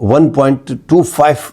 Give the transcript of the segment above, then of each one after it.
1.25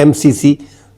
MCC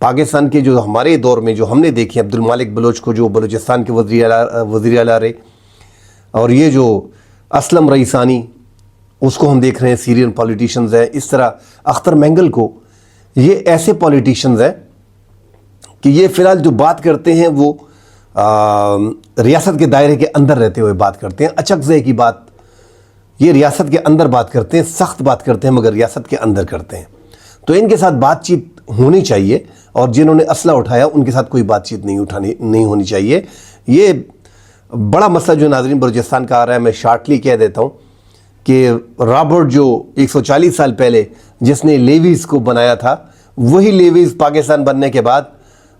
Pakistan کے جو ہمارے دور میں جو ہم نے دیکھے عبد المالک بلوچ کو جو بلوچستان کے وزیر اعلیٰ رہے، اور یہ جو اسلم رئیسانی اس کو ہم دیکھ رہے ہیں سیرین پولیٹیشنز ہیں، اس طرح اختر مینگل کو، یہ ایسے پولیٹیشنز ہیں کہ یہ فی الحال جو بات کرتے ہیں وہ ریاست کے دائرے کے اندر رہتے ہوئے بات کرتے ہیں، اچکزے کی بات یہ ریاست کے اندر بات کرتے ہیں، سخت بات کرتے ہیں مگر ریاست کے اندر کرتے ہیں۔ تو ان کے ساتھ بات چیت ہونی چاہیے، اور جنہوں نے اسلحہ اٹھایا ان کے ساتھ کوئی بات چیت نہیں ہونی چاہیے۔ یہ بڑا مسئلہ جو ناظرین بلوچستان کا آ رہا ہے، میں شارٹلی کہہ دیتا ہوں کہ رابرٹ جو 140 سال پہلے جس نے لیویز کو بنایا تھا، وہی لیویز پاکستان بننے کے بعد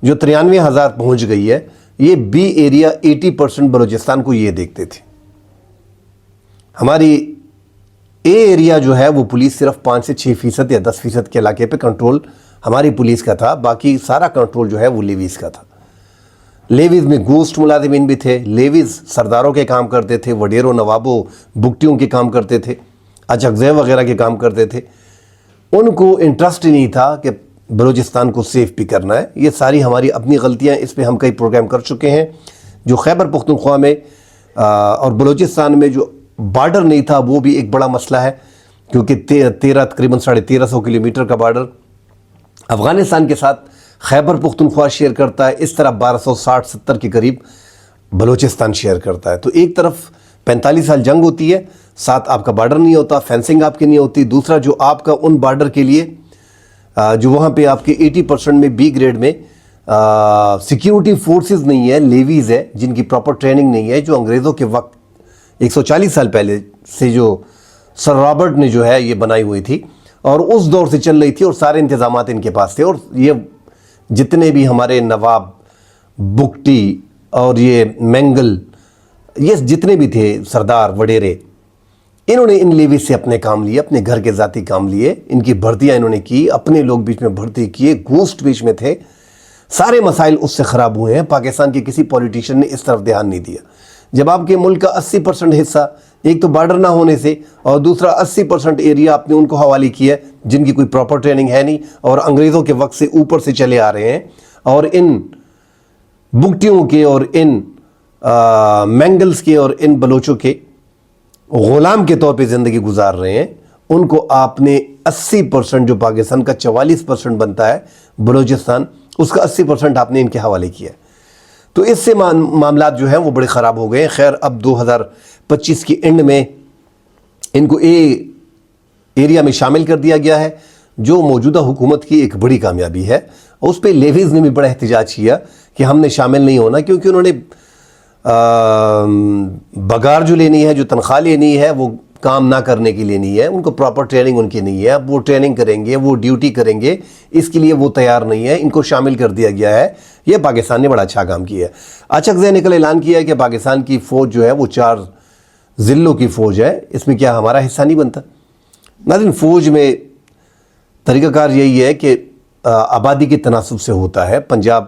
جو 93,000 پہنچ گئی ہے، یہ بی ایریا 80% بلوچستان کو یہ دیکھتے تھے۔ ہماری اے ایریا جو ہے وہ پولیس صرف 5 سے 6% یا 10% کے علاقے پہ کنٹرول ہماری پولیس کا تھا، باقی سارا کنٹرول جو ہے وہ لیویز کا تھا۔ لیویز میں گوسٹ ملازمین بھی تھے، لیویز سرداروں کے کام کرتے تھے، وڈیروں نوابوں بگٹیوں کے کام کرتے تھے، اچکزے وغیرہ کے کام کرتے تھے۔ ان کو انٹرسٹ ہی نہیں تھا کہ بلوچستان کو سیف بھی کرنا ہے۔ یہ ساری ہماری اپنی غلطیاں، اس پہ ہم کئی پروگرام کر چکے ہیں۔ جو خیبر پختونخوا میں اور بلوچستان میں جو بارڈر نہیں تھا، وہ بھی ایک بڑا مسئلہ ہے، کیونکہ تقریباً 1350 کلومیٹر کا بارڈر افغانستان کے ساتھ خیبر پختونخوا شیئر کرتا ہے، اس طرح 1260-70 کے قریب بلوچستان شیئر کرتا ہے۔ تو ایک طرف 45 سال جنگ ہوتی ہے، ساتھ آپ کا بارڈر نہیں ہوتا، فینسنگ آپ کی نہیں ہوتی۔ دوسرا جو آپ کا ان بارڈر کے لیے جو وہاں پہ آپ کے 80% میں بی گریڈ میں سیکیورٹی فورسز نہیں ہے، لیویز ہے جن کی پراپر ٹریننگ نہیں ہے، جو انگریزوں کے وقت 140 سال پہلے سے جو سر رابرٹ نے جو ہے یہ بنائی ہوئی تھی، اور اس دور سے چل رہی تھی، اور سارے انتظامات ان کے پاس تھے۔ اور یہ جتنے بھی ہمارے نواب بگٹی اور یہ مینگل، یہ جتنے بھی تھے سردار وڈیرے، انہوں نے ان لیویز سے اپنے کام لیے، اپنے گھر کے ذاتی کام لیے، ان کی بھرتیاں انہوں نے کی، اپنے لوگ بیچ میں بھرتی کیے، گوسٹ بیچ میں تھے۔ سارے مسائل اس سے خراب ہوئے ہیں۔ پاکستان کے کسی پولیٹیشین نے اس طرف دھیان نہیں دیا۔ جب آپ کے ملک کا 80% حصہ، ایک تو بارڈر نہ ہونے سے، اور دوسرا 80% ایریا آپ نے ان کو حوالے کیا ہے جن کی کوئی پراپر ٹریننگ ہے نہیں، اور انگریزوں کے وقت سے اوپر سے چلے آ رہے ہیں، اور ان بگٹیوں کے اور ان مینگلز کے اور ان بلوچوں کے غلام کے طور پہ زندگی گزار رہے ہیں۔ ان کو آپ نے 80% جو پاکستان کا 44% بنتا ہے بلوچستان، اس کا 80% آپ نے ان کے حوالے کیا ہے۔ تو اس سے معاملات جو ہیں وہ بڑے خراب ہو گئے ہیں۔ خیر، اب 2025 کی اینڈ میں ان کو ایریا میں شامل کر دیا گیا ہے، جو موجودہ حکومت کی ایک بڑی کامیابی ہے۔ اس پہ لیویز نے بھی بڑا احتجاج کیا کہ ہم نے شامل نہیں ہونا، کیونکہ انہوں نے بگار جو لینی ہے، جو تنخواہ لینی ہے، وہ کام نہ کرنے کی لینی ہے۔ ان کو پراپر ٹریننگ ان کی نہیں ہے، اب وہ ٹریننگ کریں گے، وہ ڈیوٹی کریں گے، اس کے لیے وہ تیار نہیں ہے۔ ان کو شامل کر دیا گیا ہے۔ یہ پاکستان نے بڑا اچھا کام کیا ہے۔ اچکزے نے کل اعلان کیا ہے کہ پاکستان کی فوج جو ہے وہ 4 ضلعوں کی فوج ہے، اس میں کیا ہمارا حصہ نہیں بنتا؟ ناظرین، فوج میں طریقہ کار یہی ہے کہ آبادی کے تناسب سے ہوتا ہے۔ پنجاب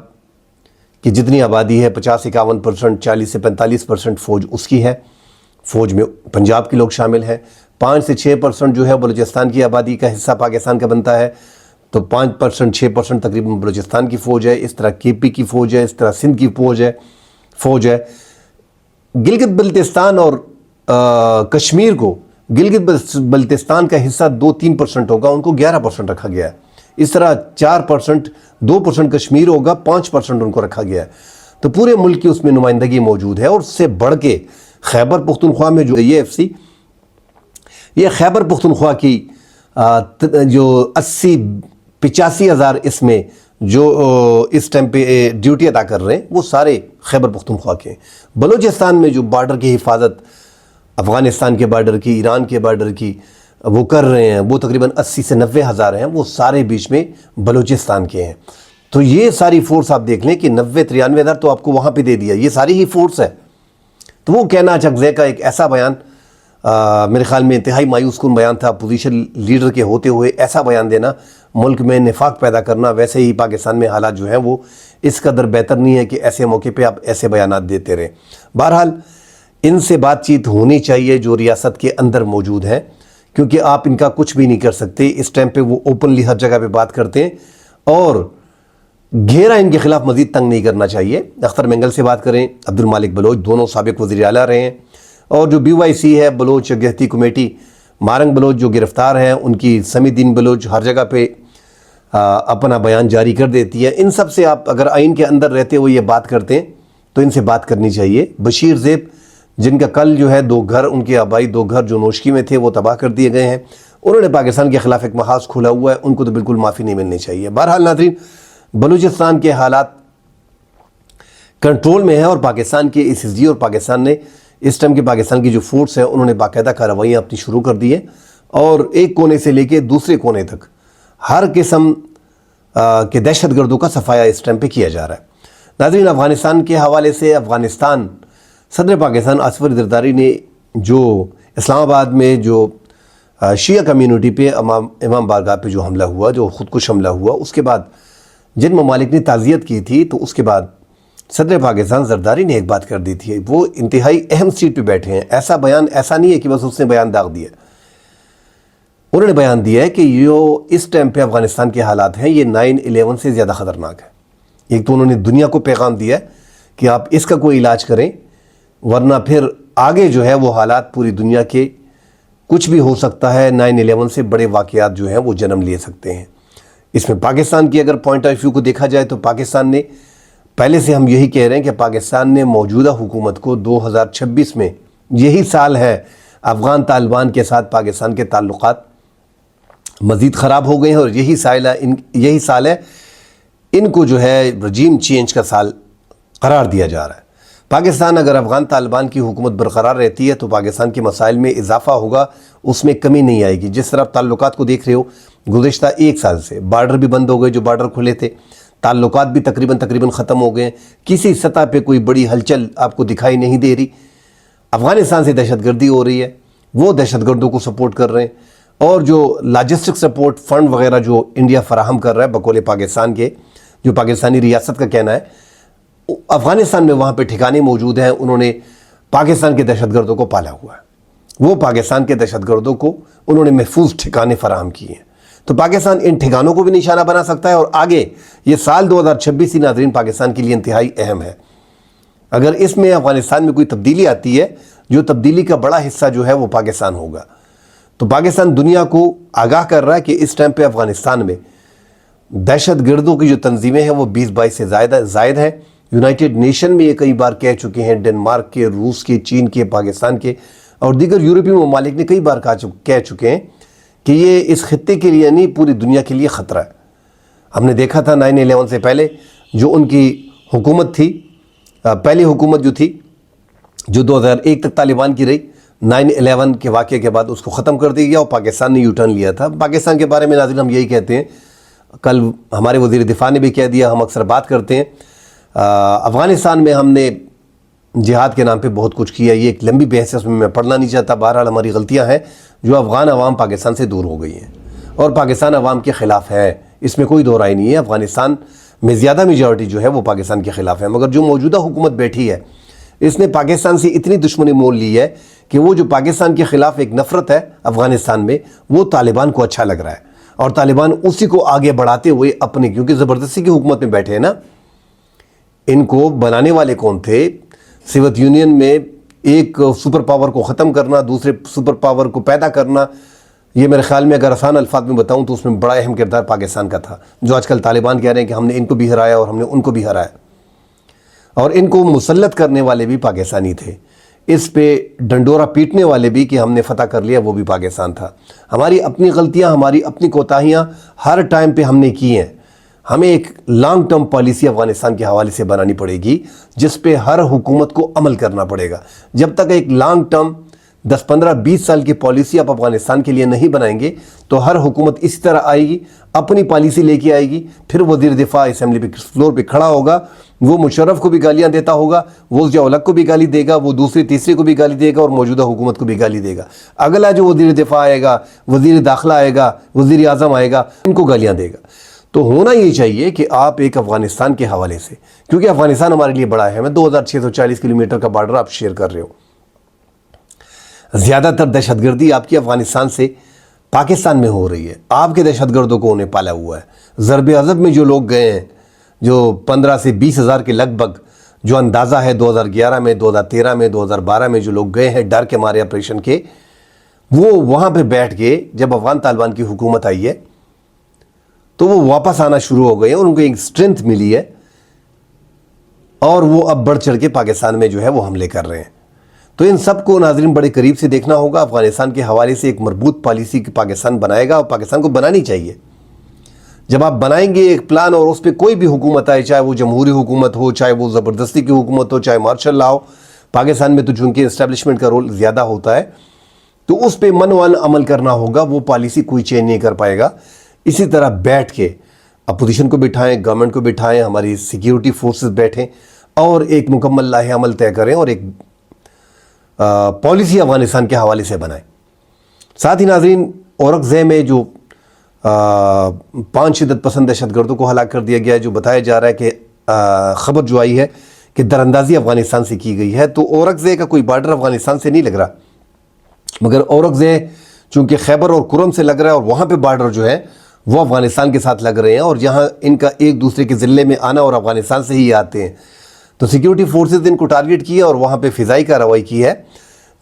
کی جتنی آبادی ہے 50-51%، 40 سے 45% فوج اس کی ہے، فوج میں پنجاب کے لوگ شامل ہیں۔ 5 سے 6% جو ہے بلوچستان کی آبادی کا حصہ پاکستان کا بنتا ہے، تو 5%، 6% تقریباً بلوچستان کی فوج ہے۔ اس طرح کے پی کی فوج ہے، اس طرح سندھ کی فوج ہے۔ گلگت بلتستان اور کشمیر کو، گلگت بلتستان کا حصہ 2-3% ہوگا، ان کو 11% رکھا گیا ہے۔ اس طرح 4%، 2% کشمیر ہوگا، 5% ان کو رکھا گیا ہے۔ تو پورے ملک کی اس میں نمائندگی موجود ہے۔ اور اس سے بڑھ کے خیبر پختونخوا میں جو EFC، یہ خیبر پختونخوا کی جو 85 ہزار اس میں جو اس ٹائم پہ ڈیوٹی ادا کر رہے ہیں، وہ سارے خیبر پختونخوا کے ہیں۔ بلوچستان میں جو بارڈر کی حفاظت، افغانستان کے بارڈر کی، ایران کے بارڈر کی وہ کر رہے ہیں، وہ تقریباً 80 سے 90 ہزار ہیں، وہ سارے بیچ میں بلوچستان کے ہیں۔ تو یہ ساری فورس آپ دیکھ لیں کہ 90-93 ہزار تو آپ کو وہاں پہ دے دیا، یہ ساری ہی فورس ہے۔ تو وہ کہنا اچکزے کا ایک ایسا بیان میرے خیال میں انتہائی مایوس کن بیان تھا۔ اپوزیشن لیڈر کے ہوتے ہوئے ایسا بیان دینا، ملک میں نفاق پیدا کرنا۔ ویسے ہی پاکستان میں حالات جو ہیں وہ اس قدر بہتر نہیں ہے کہ ایسے موقع پہ آپ ایسے بیانات دیتے رہیں۔ بہرحال ان سے بات چیت ہونی چاہیے جو ریاست کے اندر موجود ہیں، کیونکہ آپ ان کا کچھ بھی نہیں کر سکتے۔ اس ٹائم پہ وہ اوپنلی ہر جگہ پہ بات کرتے ہیں، اور گھیرا ان کے خلاف مزید تنگ نہیں کرنا چاہیے۔ اختر مینگل سے بات کریں، عبد المالک بلوچ، دونوں سابق وزیر اعلیٰ رہے ہیں، اور جو BYC ہے بلوچ گہتی کمیٹی، مارنگ بلوچ جو گرفتار ہیں، ان کی سمی دین بلوچ ہر جگہ پہ اپنا بیان جاری کر دیتی ہے۔ ان سب سے آپ اگر آئین کے اندر رہتے ہوئے یہ بات کرتے ہیں تو ان سے بات کرنی چاہیے۔ بشیر زیب جن کا کل جو ہے 2 گھر، ان کے آبائی 2 گھر جو نوشکی میں تھے وہ تباہ کر دیے گئے ہیں، انہوں نے پاکستان کے خلاف ایک محاذ کھولا ہوا ہے، ان کو تو بالکل معافی نہیں ملنی چاہیے۔ بہرحال ناظرین، بلوچستان کے حالات کنٹرول میں ہیں، اور پاکستان کے SSG اور پاکستان نے اس ٹائم کے پاکستان کی جو فورس ہیں انہوں نے باقاعدہ کارروائیاں اپنی شروع کر دی ہیں، اور ایک کونے سے لے کے دوسرے کونے تک ہر قسم کے دہشت گردوں کا صفایا اس ٹائم پہ کیا جا رہا ہے۔ ناظرین، افغانستان کے حوالے سے صدر پاکستان آصف علی زرداری نے جو اسلام آباد میں جو شیعہ کمیونٹی پہ امام بارگاہ پہ جو حملہ ہوا، جو خودکش حملہ ہوا، اس کے بعد جن ممالک نے تعزیت کی تھی، تو اس کے بعد صدر پاکستان زرداری نے ایک بات کر دی تھی، وہ انتہائی اہم سیٹ پہ بیٹھے ہیں، ایسا بیان ایسا نہیں ہے کہ بس اس نے بیان داغ دیا، انہوں نے بیان دیا ہے کہ یہ اس ٹائم پہ افغانستان کے حالات ہیں یہ 9/11 سے زیادہ خطرناک ہے۔ ایک تو انہوں نے دنیا کو پیغام دیا ہے کہ آپ اس کا کوئی علاج کریں، ورنہ پھر آگے جو ہے وہ حالات پوری دنیا کے کچھ بھی ہو سکتا ہے، 9/11 سے بڑے واقعات جو ہیں وہ جنم لے سکتے ہیں۔ اس میں پاکستان کی اگر پوائنٹ آف ویو کو دیکھا جائے تو پاکستان نے پہلے سے ہم یہی کہہ رہے ہیں کہ پاکستان نے موجودہ حکومت کو 2026 میں، یہی سال ہے، افغان طالبان کے ساتھ پاکستان کے تعلقات مزید خراب ہو گئے ہیں، اور یہی سال ہے ان کو جو ہے رجیم چینج کا سال قرار دیا جا رہا ہے۔ پاکستان اگر افغان طالبان کی حکومت برقرار رہتی ہے تو پاکستان کے مسائل میں اضافہ ہوگا، اس میں کمی نہیں آئے گی۔ جس طرح تعلقات کو دیکھ رہے ہو، گزشتہ 1 سال سے بارڈر بھی بند ہو گئے، جو بارڈر کھلے تھے، تعلقات بھی تقریباً ختم ہو گئے، کسی سطح پہ کوئی بڑی ہلچل آپ کو دکھائی نہیں دے رہی۔ افغانستان سے دہشت گردی ہو رہی ہے، وہ دہشت گردوں کو سپورٹ کر رہے ہیں، اور جو لاجسٹک سپورٹ فنڈ وغیرہ جو انڈیا فراہم کر رہا ہے بقول پاکستان کے، جو پاکستانی ریاست کا کہنا ہے، افغانستان میں وہاں پہ ٹھکانے موجود ہیں، انہوں نے پاکستان کے دہشت گردوں کو پالا ہوا ہے، وہ پاکستان کے دہشت گردوں کو انہوں نے محفوظ ٹھکانے فراہم کیے ہیں۔ تو پاکستان ان ٹھکانوں کو بھی نشانہ بنا سکتا ہے، اور آگے یہ سال 2026 ہی ناظرین پاکستان کے لیے انتہائی اہم ہے۔ اگر اس میں افغانستان میں کوئی تبدیلی آتی ہے، جو تبدیلی کا بڑا حصہ جو ہے وہ پاکستان ہوگا، تو پاکستان دنیا کو آگاہ کر رہا ہے کہ اس ٹائم پہ افغانستان میں دہشت گردوں کی جو تنظیمیں ہیں وہ 20-22 سے زائد ہیں۔ یونائٹڈ نیشن میں یہ کئی بار کہہ چکے ہیں، ڈنمارک کے، روس کے، چین کے، پاکستان کے اور دیگر یورپی ممالک نے کئی بار کہہ چکے ہیں کہ یہ اس خطے کے لیے نہیں، پوری دنیا کے لیے خطرہ ہے۔ ہم نے دیکھا تھا 9/11 سے پہلے جو ان کی حکومت تھی، پہلی حکومت جو تھی، جو 2001 تک طالبان کی رہی، 9/11 کے واقعے کے بعد اس کو ختم کر دیا گیا، اور پاکستان نے یو ٹرن لیا تھا۔ پاکستان کے بارے میں ناظرین ہم یہی کہتے ہیں، کل ہمارے وزیر دفاع نے بھی کہہ دیا، ہم اکثر بات کرتے ہیں، افغانستان میں ہم نے جہاد کے نام پہ بہت کچھ کیا، یہ ایک لمبی بحث ہے، اس میں میں پڑھنا نہیں چاہتا۔ بہرحال ہماری غلطیاں ہیں جو افغان عوام پاکستان سے دور ہو گئی ہیں، اور پاکستان عوام کے خلاف ہے، اس میں کوئی دو رائے نہیں ہے۔ افغانستان میں زیادہ میجورٹی جو ہے وہ پاکستان کے خلاف ہے، مگر جو موجودہ حکومت بیٹھی ہے اس نے پاکستان سے اتنی دشمنی مول لی ہے کہ وہ جو پاکستان کے خلاف ایک نفرت ہے افغانستان میں، وہ طالبان کو اچھا لگ رہا ہے، اور طالبان اسی کو آگے بڑھاتے ہوئے اپنے، کیونکہ زبردستی کی حکومت میں بیٹھے ہیں نا، ان کو بنانے والے کون تھے؟ سوویت یونین میں ایک سپر پاور کو ختم کرنا، دوسرے سپر پاور کو پیدا کرنا، یہ میرے خیال میں اگر آسان الفاظ میں بتاؤں تو اس میں بڑا اہم کردار پاکستان کا تھا، جو آج کل طالبان کہہ رہے ہیں کہ ہم نے ان کو بھی ہرایا اور ہم نے ان کو بھی ہرایا، اور ان کو مسلط کرنے والے بھی پاکستانی تھے، اس پہ ڈنڈورا پیٹنے والے بھی کہ ہم نے فتح کر لیا، وہ بھی پاکستان تھا۔ ہماری اپنی غلطیاں، ہماری اپنی کوتاہیاں ہر ٹائم پہ ہم نے کی ہیں۔ ہمیں ایک لانگ ٹرم پالیسی افغانستان کے حوالے سے بنانی پڑے گی، جس پہ ہر حکومت کو عمل کرنا پڑے گا۔ جب تک ایک لانگ ٹرم 10, 15, 20 سال کی پالیسی آپ افغانستان کے لیے نہیں بنائیں گے تو ہر حکومت اسی طرح آئے گی، اپنی پالیسی لے کے آئے گی، پھر وزیر دفاع اسمبلی پہ فلور پہ کھڑا ہوگا، وہ مشرف کو بھی گالیاں دیتا ہوگا، وہ ضیاء الحق کو بھی گالی دے گا، وہ دوسری تیسری کو بھی گالی دے گا، اور موجودہ حکومت کو بھی گالی دے گا۔ اگلا جو وزیر دفاع آئے گا، وزیر داخلہ آئے گا، وزیر اعظم آئے گا، ان کو گالیاں دے گا۔ تو ہونا یہ چاہیے کہ آپ ایک افغانستان کے حوالے سے، کیونکہ افغانستان ہمارے لیے بڑا ہے، 2640 کلومیٹر کا بارڈر آپ شیئر کر رہے ہو، زیادہ تر دہشت گردی آپ کی افغانستان سے پاکستان میں ہو رہی ہے، آپ کے دہشت گردوں کو انہیں پالا ہوا ہے۔ ضرب عضب میں جو لوگ گئے ہیں، جو 15 سے 20 ہزار کے لگ بھگ جو اندازہ ہے 2011 میں 2013 میں 2012 میں جو لوگ گئے ہیں ڈر کے مارے آپریشن کے، وہ وہاں پہ بیٹھ کے جب افغان طالبان کی حکومت آئی ہے تو وہ واپس آنا شروع ہو گئے ہیں، ان کو ایک سٹرنتھ ملی ہے اور وہ اب بڑھ چڑھ کے پاکستان میں جو ہے وہ حملے کر رہے ہیں۔ تو ان سب کو ناظرین بڑے قریب سے دیکھنا ہوگا۔ افغانستان کے حوالے سے ایک مربوط پالیسی پاکستان بنائے گا، اور پاکستان کو بنانی چاہیے۔ جب آپ بنائیں گے ایک پلان اور اس پہ کوئی بھی حکومت آئے، چاہے وہ جمہوری حکومت ہو، چاہے وہ زبردستی کی حکومت ہو، چاہے مارشل لا ہو، پاکستان میں تو چونکہ اسٹیبلشمنٹ کا رول زیادہ ہوتا ہے تو اس پہ منوال عمل کرنا ہوگا، وہ پالیسی کوئی چینج نہیں کر پائے گا۔ اسی طرح بیٹھ کے اپوزیشن کو بٹھائیں، گورنمنٹ کو بٹھائیں، ہماری سیکیورٹی فورسز بیٹھیں اور ایک مکمل لاہ عمل طے کریں اور ایک پالیسی افغانستان کے حوالے سے بنائیں۔ ساتھ ہی ناظرین، اورکزے میں جو 5 شدت پسند دہشت گردوں کو ہلاک کر دیا گیا ہے، جو بتایا جا رہا ہے کہ خبر جو آئی ہے کہ دراندازی افغانستان سے کی گئی ہے، تو اورکزے کا کوئی بارڈر افغانستان سے نہیں لگ رہا، مگر اورکزے چونکہ خیبر اور کرم سے لگ رہا ہے اور وہاں پہ بارڈر جو ہے وہ افغانستان کے ساتھ لگ رہے ہیں، اور یہاں ان کا ایک دوسرے کے ضلع میں آنا اور افغانستان سے ہی آتے ہیں، تو سیکیورٹی فورسز ان کو ٹارگٹ کیا اور وہاں پہ فضائی کارروائی کی ہے،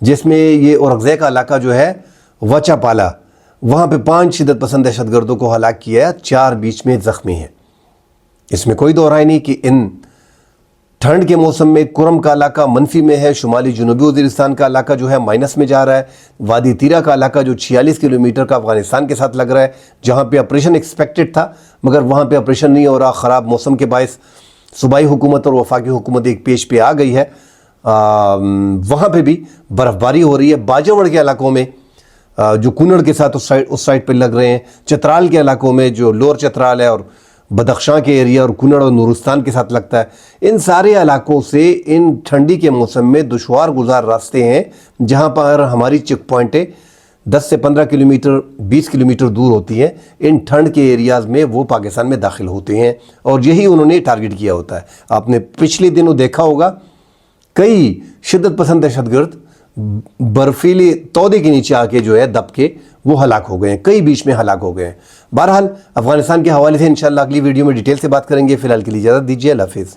جس میں یہ اورکزے کا علاقہ جو ہے وچا پالا، وہاں پہ 5 شدت پسند دہشت گردوں کو ہلاک کیا ہے، 4 بیچ میں زخمی ہیں۔ اس میں کوئی دو رائے نہیں کہ ان ٹھنڈ کے موسم میں کرم کا علاقہ منفی میں ہے، شمالی جنوبی وزیرستان کا علاقہ جو ہے مائنس میں جا رہا ہے، وادی تیرا کا علاقہ جو 46 کلومیٹر کا افغانستان کے ساتھ لگ رہا ہے، جہاں پہ آپریشن ایکسپیکٹڈ تھا مگر وہاں پہ آپریشن نہیں ہو رہا، خراب موسم کے باعث صوبائی حکومت اور وفاقی حکومت ایک پیش پہ آ گئی ہے، وہاں پہ بھی برف باری ہو رہی ہے۔ باجوڑ کے علاقوں میں جو کنڑ کے ساتھ اس سائٹ پہ لگ رہے ہیں، چترال کے علاقوں میں جو لور چترال ہے اور بدخشاں کے ایریا اور کنڑ اور نورستان کے ساتھ لگتا ہے، ان سارے علاقوں سے ان ٹھنڈی کے موسم میں دشوار گزار راستے ہیں، جہاں پر ہماری چیک پوائنٹیں 10 سے 15 کلومیٹر 20 کلومیٹر دور ہوتی ہیں، ان ٹھنڈ کے ایریاز میں وہ پاکستان میں داخل ہوتے ہیں اور یہی انہوں نے ٹارگٹ کیا ہوتا ہے۔ آپ نے پچھلے دنوں دیکھا ہوگا کئی شدت پسند دہشت گرد برفیلی تودے کے نیچے آ کے جو ہے دب کے وہ ہلاک ہو گئے ہیں، کئی بیچ میں ہلاک ہو گئے ہیں۔ بہرحال افغانستان کے حوالے سے انشاءاللہ اگلی ویڈیو میں ڈیٹیل سے بات کریں گے۔ فی الحال کے لیے اجازت دیجیے، اللہ حافظ۔